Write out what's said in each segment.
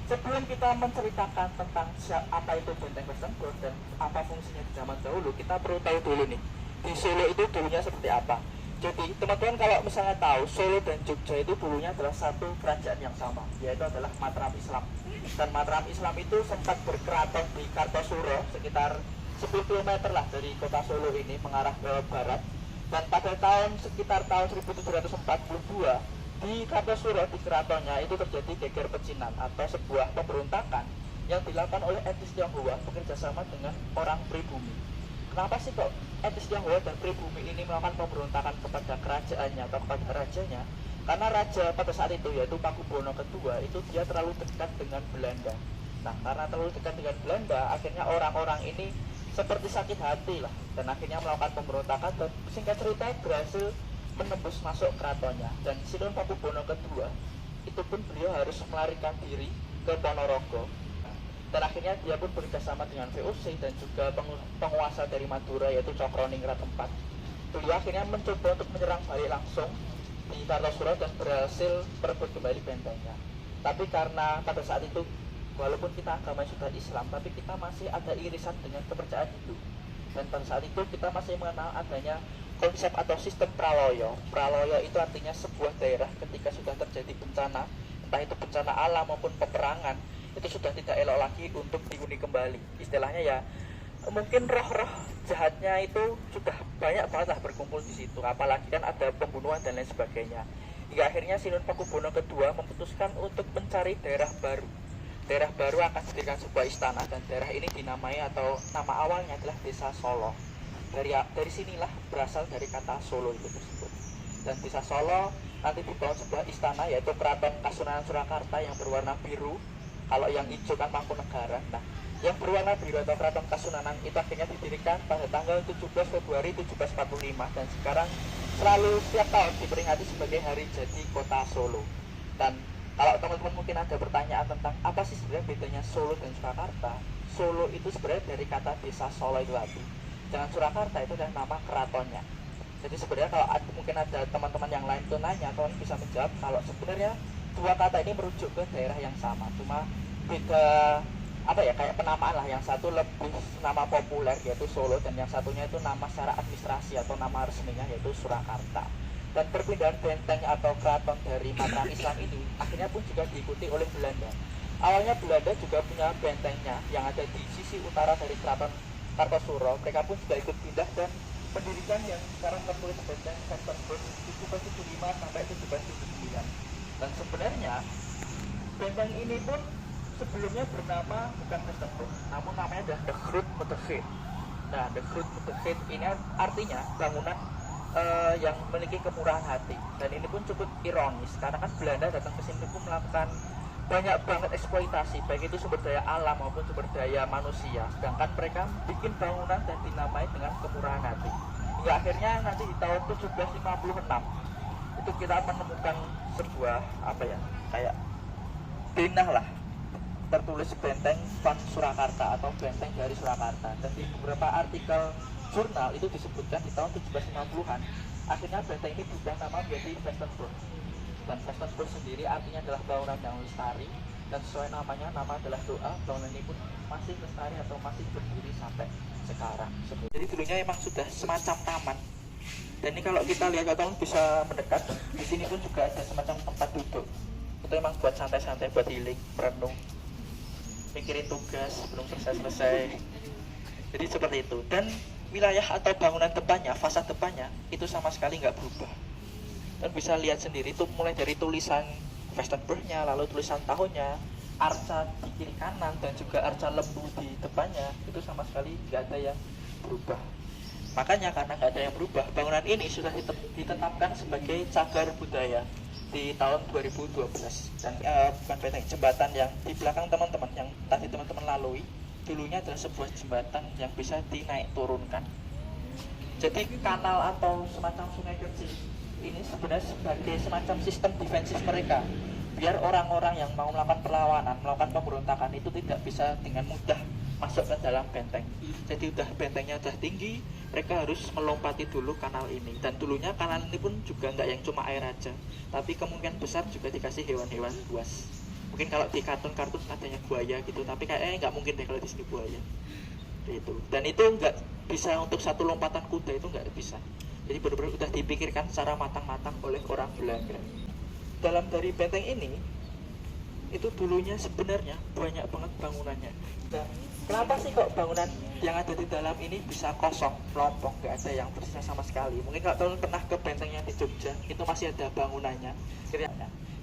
Sebelum kita menceritakan tentang apa itu benteng Westerbork dan apa fungsinya di zaman dahulu, kita perlu tahu dulu nih, di Solo itu dulunya seperti apa. Jadi teman-teman kalau misalnya tahu, Solo dan Jogja itu dulunya adalah satu kerajaan yang sama, yaitu adalah Mataram Islam. Dan Mataram Islam itu sempat berkeraton di Kartosuro sekitar 10 km lah dari kota Solo ini mengarah ke barat. Dan pada sekitar tahun 1742 di Kartosuro, di keratonnya itu terjadi geger pecinan atau sebuah pemberontakan yang dilakukan oleh etnis Tionghoa bekerjasama dengan orang pribumi. Kenapa sih kok etnis Tionghoa dan pribumi ini melakukan pemberontakan kepada kerajaannya atau kepada rajanya? Karena raja pada saat itu, yaitu Pakubuwono II, itu dia terlalu dekat dengan Belanda. Nah, karena terlalu dekat dengan Belanda, akhirnya orang-orang ini seperti sakit hati lah, dan akhirnya melakukan pemberontakan, dan singkat cerita berhasil menembus masuk keratonnya. Dan Sinun Pakubuwono II itu pun beliau harus melarikan diri ke Ponorogo, dan akhirnya dia pun bekerjasama dengan VOC dan juga penguasa dari Madura yaitu Cokroningrat IV. Beliau akhirnya mencoba untuk menyerang balik langsung di Kartosuro dan berhasil merebut kembali bentengnya. Tapi karena pada saat itu walaupun kita agama sudah Islam, tapi kita masih ada irisan dengan kepercayaan Hindu. Dan pada saat itu kita masih mengenal adanya konsep atau sistem praloyo. Praloyo itu artinya sebuah daerah ketika sudah terjadi bencana, entah itu bencana alam maupun peperangan, itu sudah tidak elok lagi untuk dihuni kembali. Istilahnya ya, mungkin roh-roh jahatnya itu sudah banyak banget lah berkumpul di situ. Apalagi kan ada pembunuhan dan lain sebagainya. Hingga akhirnya Sinun Pakubuwono II memutuskan untuk mencari daerah baru. Daerah baru akan didirikan sebuah istana, dan daerah ini dinamai atau nama awalnya adalah Desa Solo. Dari sinilah berasal dari kata Solo itu tersebut. Dan Desa Solo nanti dibangun sebuah istana yaitu Keraton Kasunanan Surakarta yang berwarna biru. Kalau yang hijau kan Mangkunegaran. Nah, yang berwarna biru atau Keraton Kasunanan itu akhirnya didirikan pada tanggal 17 Februari 1745, dan sekarang selalu setiap tahun diperingati sebagai hari jadi kota Solo. Dan kalau teman-teman mungkin ada pertanyaan tentang apa sih sebenarnya bedanya Solo dan Surakarta, Solo itu sebenarnya dari kata Desa Solo itu tadi. Dengan Surakarta itu adalah nama keratonnya. Jadi sebenarnya kalau mungkin ada teman-teman yang lain tuh nanya, kalian bisa menjawab kalau sebenarnya dua kata ini merujuk ke daerah yang sama, cuma beda apa ya, kayak penamaan lah. Yang satu lebih nama populer yaitu Solo, dan yang satunya itu nama secara administrasi atau nama resminya yaitu Surakarta. Dan perpindahan benteng atau keraton dari Mataram Islam ini akhirnya pun juga diikuti oleh Belanda. Awalnya Belanda juga punya bentengnya yang ada di sisi utara dari keraton Kartosuro. Mereka pun juga ikut pindah dan mendirikan yang sekarang tertulis benteng Westerbork 1775 sampai 1779. Dan sebenarnya benteng ini pun sebelumnya bernama bukan Westerbork, namun namanya adalah The Groot Muteveer. Nah, The Groot Muteveer ini artinya bangunan yang memiliki kemurahan hati. Dan ini pun cukup ironis karena kan Belanda datang ke sini pun melakukan banyak banget eksploitasi, baik itu sumber daya alam maupun sumber daya manusia, sedangkan mereka bikin bangunan dan dinamai dengan kemurahan hati. Hingga akhirnya nanti di tahun 1756 itu kita menemukan sebuah apa ya, kayak denah lah, tertulis benteng Van Surakarta atau benteng dari Surakarta. Dan di beberapa artikel jurnal itu disebutkan di tahun 1750-an akhirnya benteng ini berubah nama menjadi Westerbork. Dan Westerbork sendiri artinya adalah bangunan yang lestari, dan sesuai namanya, nama adalah doa, bangunan ini pun masih lestari atau masih berdiri sampai sekarang. Jadi dulunya emang sudah semacam taman. Dan ini kalau kita lihat, kalau bisa mendekat, di sini pun juga ada semacam tempat duduk. Itu emang buat santai-santai, buat healing, merenung, mikirin tugas belum selesai-selesai. Jadi seperti itu. Dan wilayah atau bangunan depannya, fasad depannya itu sama sekali nggak berubah. Dan bisa lihat sendiri itu mulai dari tulisan Westerborknya, lalu tulisan tahunnya, arca di kiri kanan, dan juga arca lembu di depannya itu sama sekali nggak ada yang berubah. Makanya karena nggak ada yang berubah, bangunan ini sudah ditetapkan sebagai cagar budaya di tahun 2012. Dan bukan benteng, jembatan yang di belakang teman-teman yang tadi teman-teman lalui dulunya adalah sebuah jembatan yang bisa dinaik turunkan. Jadi kanal atau semacam sungai kecil ini sebenarnya sebagai semacam sistem defensif mereka, biar orang-orang yang mau melakukan perlawanan, melakukan pemberontakan itu tidak bisa dengan mudah masuk ke dalam benteng. Jadi bentengnya udah tinggi, mereka harus melompati dulu kanal ini. Dan dulunya kanal ini pun juga nggak yang cuma air aja, tapi kemungkinan besar juga dikasih hewan-hewan buas Mungkin kalau di kartun-kartun adanya buaya gitu, tapi kayaknya nggak mungkin deh kalau di sini buaya itu. Dan itu nggak bisa untuk satu lompatan kuda, itu nggak bisa. Jadi benar-benar sudah dipikirkan secara matang-matang oleh orang Belanda. Dalam dari benteng ini itu dulunya sebenarnya banyak banget bangunannya. Nah, kenapa sih kok bangunan yang ada di dalam ini bisa kosong, melompong, nggak ada yang tersisa sama sekali? Mungkin kalau teman pernah ke benteng yang di Jogja, itu masih ada bangunannya.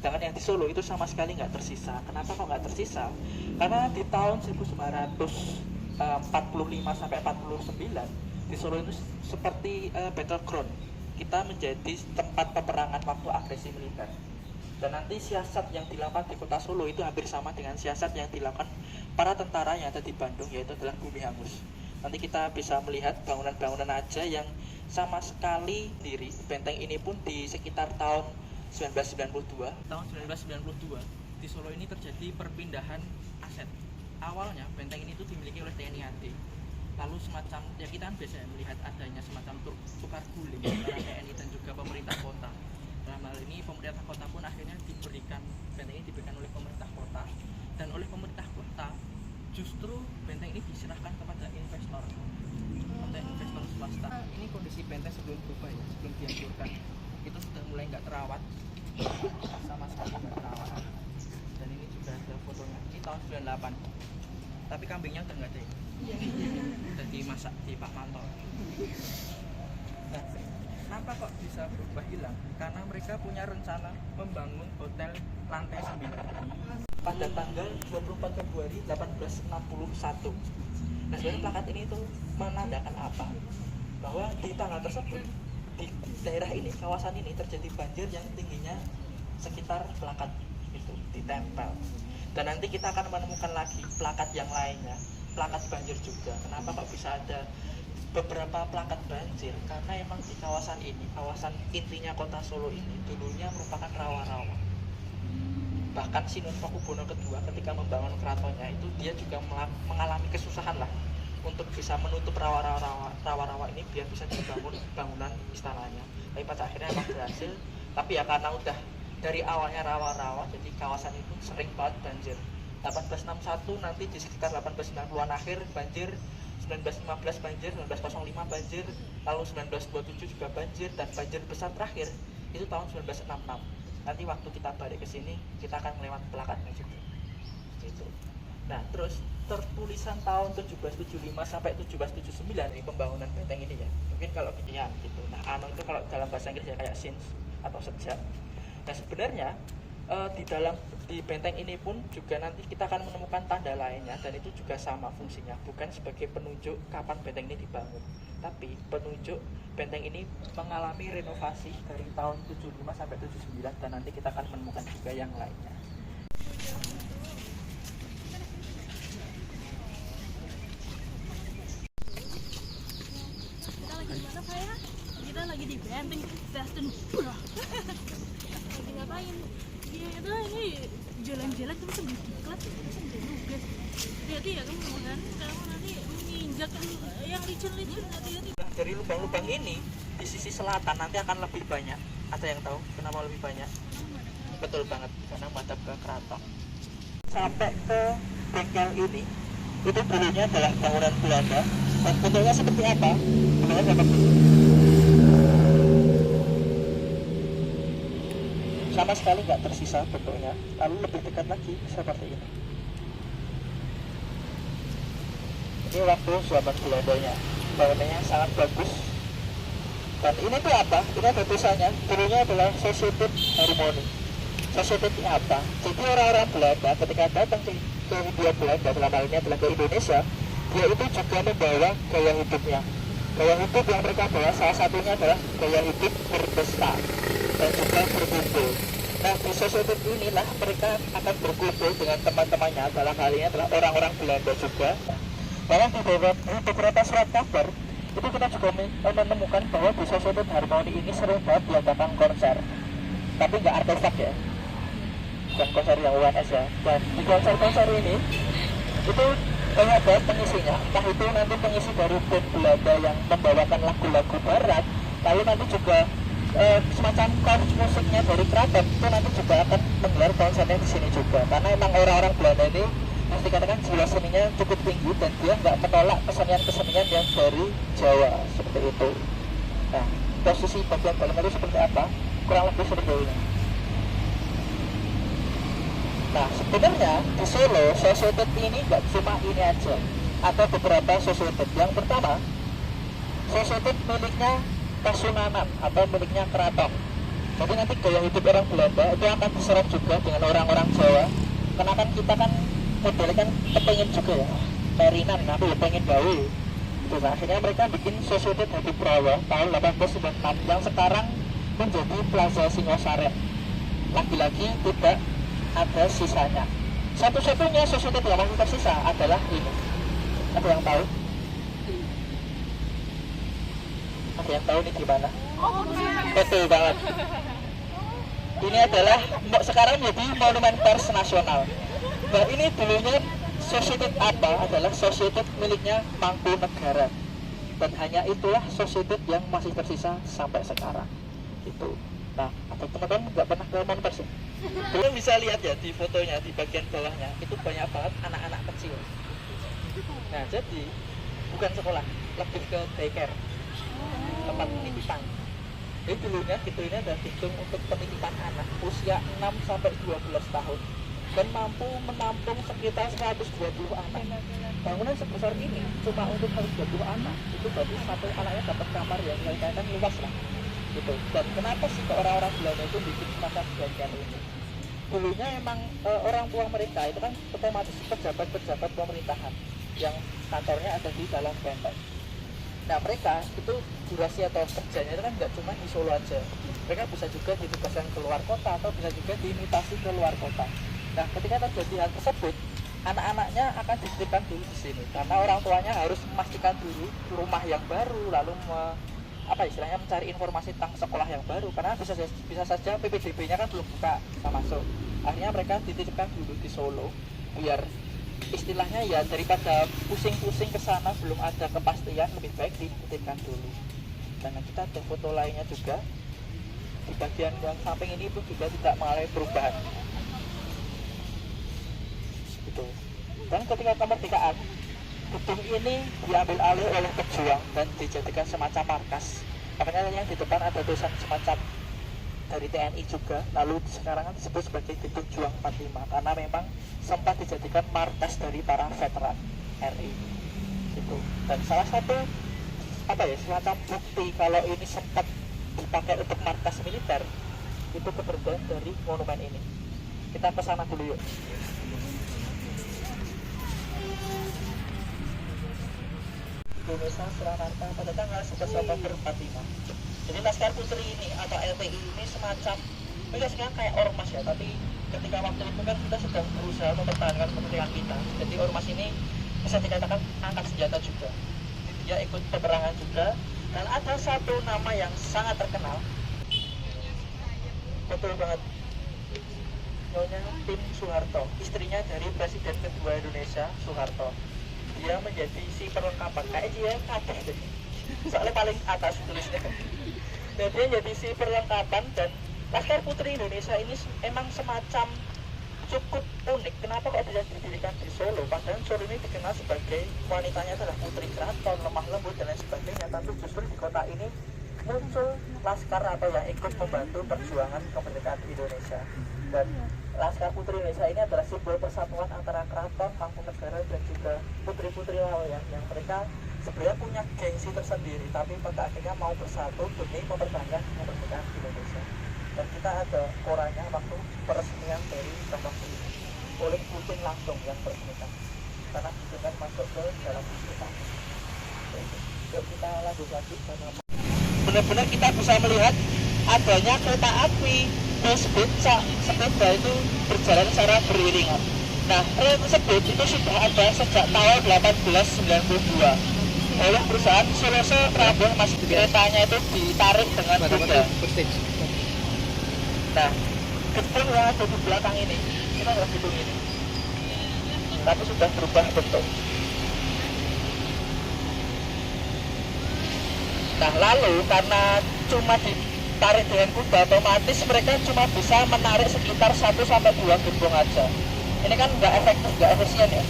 Sedangkan yang di Solo itu sama sekali nggak tersisa. Kenapa kok nggak tersisa? Karena di tahun 1945 sampai 49 di Solo itu seperti battleground. Kita menjadi tempat peperangan waktu agresi militer. Dan nanti siasat yang dilakukan di kota Solo itu hampir sama dengan siasat yang dilakukan para tentara yang ada di Bandung, yaitu adalah bumi hangus. Nanti kita bisa melihat bangunan-bangunan aja yang sama sekali diri. Benteng ini pun di sekitar tahun 1992. Tahun 1992 di Solo ini terjadi perpindahan aset. Awalnya benteng ini tuh dimiliki oleh TNI AD. Lalu semacam, ya kita kan biasanya melihat adanya semacam tukar guling antara TNI dan juga pemerintah kota. Dalam hal ini pemerintah kota pun akhirnya diberikan, benteng ini diberikan oleh pemerintah kota, dan oleh pemerintah kota justru benteng ini diserahkan kepada investor swasta. Ini kondisi benteng sebelum berubah ya, sebelum dihancurkan itu sudah mulai nggak terawat, sama sekali nggak terawat. Dan ini juga ada fotonya, ini tahun 98, tapi kambingnya udah nggak ada ya, udah dimasak di Pak Manto. Nah, kenapa kok bisa berubah hilang? Karena mereka punya rencana membangun hotel lantai 9 pada tanggal 24 Februari 1861. Nah, sebenarnya plakat ini tuh menandakan apa? Bahwa di tanggal tersebut, di daerah ini, kawasan ini terjadi banjir yang tingginya sekitar plakat itu ditempel. Dan nanti kita akan menemukan lagi plakat yang lainnya, plakat banjir juga. Kenapa kok bisa ada beberapa plakat banjir? Karena emang di kawasan ini, kawasan intinya kota Solo ini dulunya merupakan rawa-rawa. Bahkan Sinunvakubono II ketika membangun keratonnya itu dia juga mengalami kesusahan lah untuk bisa menutup rawa-rawa ini biar bisa dibangun bangunan istananya. Tapi pada akhirnya emang berhasil. Tapi ya karena udah dari awalnya rawa-rawa, jadi kawasan itu sering banget banjir. 1861 nanti di sekitar 1890-an akhir banjir, 1915 banjir, 1905 banjir, lalu 1927 juga banjir, dan banjir besar terakhir itu tahun 1966. Nanti waktu kita balik ke sini kita akan melewati plakatnya juga. Gitu. Nah, terus tertulisan tahun 1775 sampai 1779 ini pembangunan benteng ini ya. Mungkin kalau kalian gitu. Nah, ano itu kalau dalam bahasa Inggris ya kayak since atau sejak. Nah, sebenarnya di benteng ini pun juga nanti kita akan menemukan tanda lainnya, dan itu juga sama fungsinya, bukan sebagai penunjuk kapan benteng ini dibangun, tapi penunjuk benteng ini mengalami renovasi dari tahun 75 sampai 79, dan nanti kita akan menemukan juga yang lainnya. Kita lagi di mana, Pak? Kita lagi di benteng Vestenbrug. Lagi ngapain? Ya itu ini jalan-jalan terus sambil diklat, sambil nugas. Hati-hati ya kamu kan, kamu nanti menginjak yang licin-licin, hati-hati. Nah, dari lubang-lubang ini di sisi selatan nanti akan lebih banyak. Ada yang tahu kenapa lebih banyak? Betul banget, karena menghadap ke keraton. Sampai ke bengkel ini, itu dulunya adalah bangunan Belanda. Dan bentuknya seperti apa? Bentuknya seperti ini. Sama sekali nggak tersisa bentuknya. Lalu lebih dekat lagi seperti ini. Ini waktu zaman Belandanya. Bangunannya sangat bagus. Dan ini tuh apa? Ini ada tulisannya. Dulunya adalah Sociëteit Harmonie. Sociëteit ini apa? Jadi orang-orang Belanda ketika datang ke Hindia Belanda, dalam hal ini adalah ke Indonesia, dia itu juga membawa gaya hidupnya. Gaya hidup yang mereka bawa salah satunya adalah gaya hidup berpesta dan juga berkumpul. Nah, di Sociëteit inilah mereka akan berkumpul dengan teman-temannya, dalam hal ini adalah orang-orang Belanda juga. Bahkan di beberapa surat kabar itu kita juga menemukan bahwa di Sociëteit Harmonie ini sering banget diadakan konser, tapi nggak artefak ya, bukan konser yang UNS ya. Dan di konser-konser ini itu banyak banget pengisinya, entah itu nanti pengisi dari band Belanda yang membawakan lagu-lagu barat, lalu nanti juga semacam korps musiknya dari keraton itu nanti juga akan menggelar konsernya di sini juga, karena emang orang-orang Belanda ini harus dikatakan jiwa seninya cukup tinggi dan dia nggak menolak kesenian-kesenian yang dari Jawa seperti itu. Nah, posisi bagian dalam itu seperti apa? Kurang lebih seperti ini. Nah, sebenarnya di Solo society ini nggak cuma ini aja, ada beberapa society. Yang pertama, society miliknya Kasunanan atau miliknya keraton. Jadi nanti gaya hidup orang Belanda itu akan diserap juga dengan orang-orang Jawa. Karena kan kita kan modelnya kan kepengen juga ya, perinan, aku ya pengen gawe. Terus akhirnya mereka bikin society Hadi Prawa tahun 1896 yang sekarang menjadi Plaza Singosaren. Lagi-lagi tidak ada sisanya. Satu-satunya society yang masih tersisa adalah ini. Ada yang tahu? Ada yang tahu ini gimana? Betul banget. Ini adalah sekarang menjadi monumen pers nasional. Nah, ini dulunya society apa? Adalah society miliknya Mangkunegara. Dan hanya itulah society yang masih tersisa sampai sekarang. Itu. Nah, atau teman-teman nggak pernah ke monumen pers? Kalian bisa lihat ya di fotonya di bagian bawahnya itu banyak banget anak-anak kecil. Nah, jadi bukan sekolah, lebih ke daycare, tempat penitipan. Jadi dulunya gitu ini ada gedung untuk penitipan anak usia 6 sampai 12 tahun dan mampu menampung sekitar 120 anak. Bangunan sebesar ini cuma untuk 120 anak, itu berarti satu anaknya dapat kamar yang kelihatan luas lah. Gitu. Dan kenapa sih ke orang-orang Belanda itu bikin semacam bagian ini? Dulunya emang orang tua mereka itu kan otomatis pejabat-pejabat pemerintahan yang kantornya ada di dalam benteng. Nah, mereka itu durasi atau kerjanya itu kan nggak cuma di Solo aja. Mereka bisa juga ditugaskan ke luar kota atau bisa juga dimutasi ke luar kota. Nah, ketika terjadi hal tersebut, anak-anaknya akan dititipkan dulu di sini karena orang tuanya harus memastikan dulu rumah yang baru, lalu istilahnya mencari informasi tentang sekolah yang baru karena bisa saja PPDB-nya kan belum buka, bisa masuk. Akhirnya mereka dititipkan dulu di Solo biar istilahnya ya daripada pusing-pusing ke sana belum ada kepastian, lebih baik dititipkan dulu. Dan kita ada foto lainnya juga di bagian yang samping ini pun juga tidak mengalami perubahan. Gitu. Dan ketika kemerdekaan, gedung ini diambil alih oleh pejuang dan dijadikan semacam markas. Makanya yang di depan ada tulisan semacam dari TNI juga, lalu sekarang kan disebut sebagai gedung Juang 45 karena memang sempat dijadikan markas dari para veteran RI gitu. Dan salah satu semacam bukti kalau ini sempat dipakai untuk markas militer itu keberadaan dari monumen ini. Kita ke sana dulu yuk. Indonesia Surakarta pada tanggal 11 November 45. Jadi Laskar Putri ini atau LPI ini semacam sekarang kayak ormas ya, tapi ketika waktu itu kan kita sedang berusaha mempertahankan kemerdekaan kita. Jadi ormas ini bisa dikatakan angkat senjata juga. Dia ikut peperangan juga. Dan ada satu nama yang sangat terkenal. Betul banget. Nyonya Tin Soeharto, istrinya dari Presiden kedua Indonesia Soeharto. Dia menjadi si perlengkapan kayak dia kabeh deh. Soalnya paling atas tulisnya. Dan dia jadi si perlengkapan dan Laskar Putri Indonesia ini emang semacam cukup unik. Kenapa kok bisa didirikan di Solo? Padahal Solo ini dikenal sebagai wanitanya adalah putri keraton, lemah lembut dan lain sebagainya. Tapi justru di kota ini muncul laskar atau yang ikut membantu perjuangan kemerdekaan Indonesia. Dan Laskar Putri Indonesia ini adalah simbol persatuan antara keraton, Mangkunegara dan juga putri-putri lawan yang mereka sebenarnya punya gengsi tersendiri, tapi pada akhirnya mau bersatu demi mempertahankan kemerdekaan Indonesia. Dan kita ada koranya waktu peresmian dari Kembang ini oleh Putin langsung yang peresmikan karena itu kan masuk ke dalam kita. Yuk kita lanjut lagi. Benar-benar kita bisa melihat adanya kereta api sepeda itu berjalan secara beriringan. Nah, rel tersebut itu sudah ada sejak tahun 1892 oleh perusahaan Sulawesi Prabon. Mas keretanya itu ditarik dengan kuda. Nah, gedung yang ada di belakang ini adalah gedung ini, tapi sudah berubah bentuk. Nah, lalu karena cuma ditarik dengan kuda, otomatis mereka cuma bisa menarik sekitar 1-2 gerbong aja. Ini kan nggak efektif, nggak efisien ya.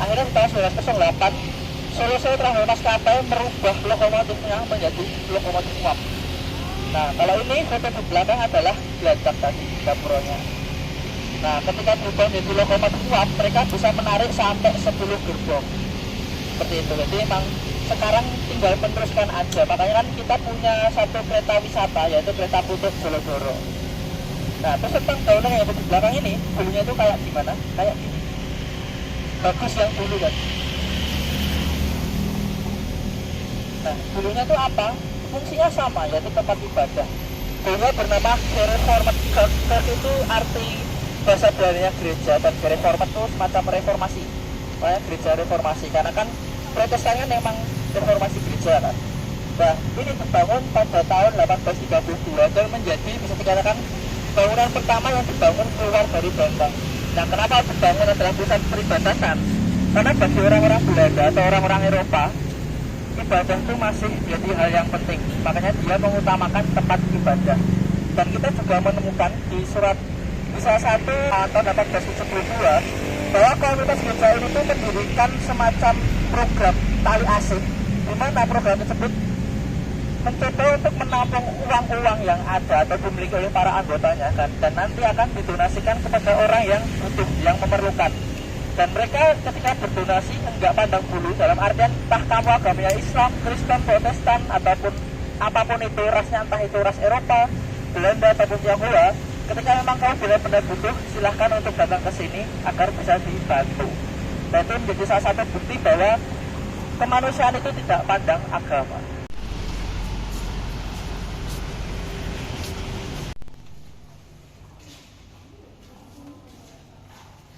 Akhirnya di tahun 1908 Solo Tramway Maskapai merubah lokomotifnya menjadi lokomotif uap. Nah, kalau ini foto di belakang adalah gelajak tadi, gapuronya. Nah, ketika berubah menjadi lokomotif uap, mereka bisa menarik sampai 10 gerbong. Seperti itu. Jadi emang sekarang tinggal meneruskan aja. Makanya kan kita punya satu kereta wisata, yaitu kereta Putuk Jolodoro. Nah, terus tentang daunnya yang di belakang ini, dulunya itu kayak gimana? Kayak gini. Bagus yang dulu kan. Nah, dulunya itu apa? Fungsinya sama, yaitu tempat ibadah. Dulunya bernama Gereformat. Ger itu arti bahasa Belanda gereja, dan Gereformat itu semacam reformasi. Makanya gereja reformasi, karena kan Protestan kan memang reformasi gereja kan. Nah, ini dibangun pada tahun 1832 dan menjadi bisa dikatakan bangunan pertama yang dibangun keluar dari Benteng. Nah, kenapa dibangun adalah pusat peribadatan? Karena bagi orang-orang Belanda atau orang-orang Eropa, ibadah itu masih jadi hal yang penting. Makanya dia mengutamakan tempat ibadah. Dan kita juga menemukan di surat di salah satu tahun 1872 bahwa komunitas gereja ini tuh mendirikan semacam program tali asih, di mana program tersebut mencoba untuk menampung uang-uang yang ada atau dimiliki oleh para anggotanya kan, dan nanti akan didonasikan kepada orang yang butuh, yang memerlukan. Dan mereka ketika berdonasi enggak pandang bulu, dalam artian entah kamu agamanya Islam, Kristen, Protestan, ataupun apapun itu rasnya, entah itu ras Eropa, Belanda ataupun Tionghoa, ketika memang kamu benar-benar butuh, silahkan untuk datang ke sini agar bisa dibantu. Dan itu menjadi salah satu bukti bahwa kemanusiaan itu tidak pandang agama.